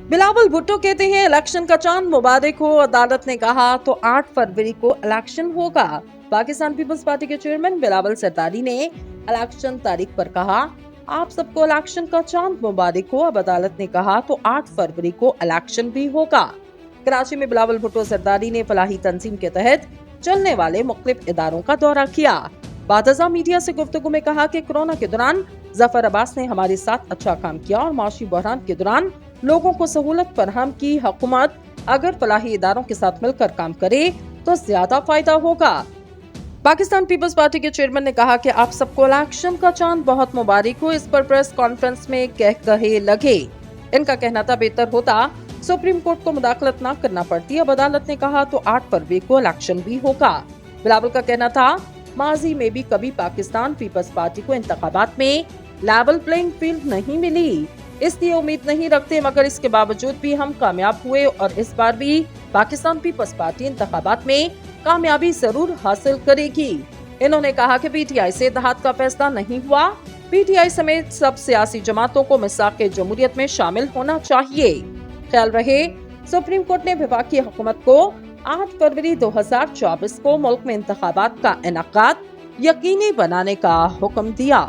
बिलावल भुट्टो कहते हैं इलेक्शन का चांद मुबारक हो। अदालत ने कहा तो 8 फरवरी को इलेक्शन होगा। पाकिस्तान पीपल्स पार्टी के चेयरमैन बिलावल सरदारी ने इलेक्शन तारीख पर कहा, आप सबको इलेक्शन का चांद मुबारक हो। अब अदालत ने कहा तो 8 फरवरी को इलेक्शन भी होगा। कराची में बिलावल भुट्टो सरदारी ने फलाही तंजीम के तहत चलने वाले मुख्तलिफ इदारों का दौरा किया। बादशाह मीडिया से गुफ्तगू में कहा कि कोरोना के दौरान जफर अब्बास ने हमारे साथ अच्छा काम किया और माशी बहरान के दौरान लोगों को सहूलत फराहम की। हुकूमत अगर फलाही इदारों के साथ मिलकर काम करे तो ज्यादा फायदा होगा। पाकिस्तान पीपल्स पार्टी के चेयरमैन ने कहा कि आप सबको इलेक्शन का चांद बहुत मुबारक हो। इस पर प्रेस कॉन्फ्रेंस में कहे लगे। इनका कहना था बेहतर होता सुप्रीम कोर्ट को मुदाखलत न करना पड़ती। अब अदालत ने कहा तो 8 फरवरी को इलेक्शन भी होगा। बिलावल का कहना था माजी में भी कभी पाकिस्तान पीपल्स पार्टी को इंतखाबात में लेवल प्लेइंग फील्ड नहीं मिली, इसलिए उम्मीद नहीं रखते, मगर इसके बावजूद भी हम कामयाब हुए और इस बार भी पाकिस्तान पीपल्स पार्टी इंतखाबात में कामयाबी जरूर हासिल करेगी। इन्होंने कहा कि पीटीआई से इत्तेहाद का फैसला नहीं हुआ। पीटीआई समेत सब सियासी जमातों को मिसाक जमहूरियत में शामिल होना चाहिए। ख्याल रहे सुप्रीम कोर्ट ने वफाकी हुकूमत को 8 फरवरी 2024 को मुल्क में इंतखाबात का इनेकाद यकीनी बनाने का हुक्म दिया।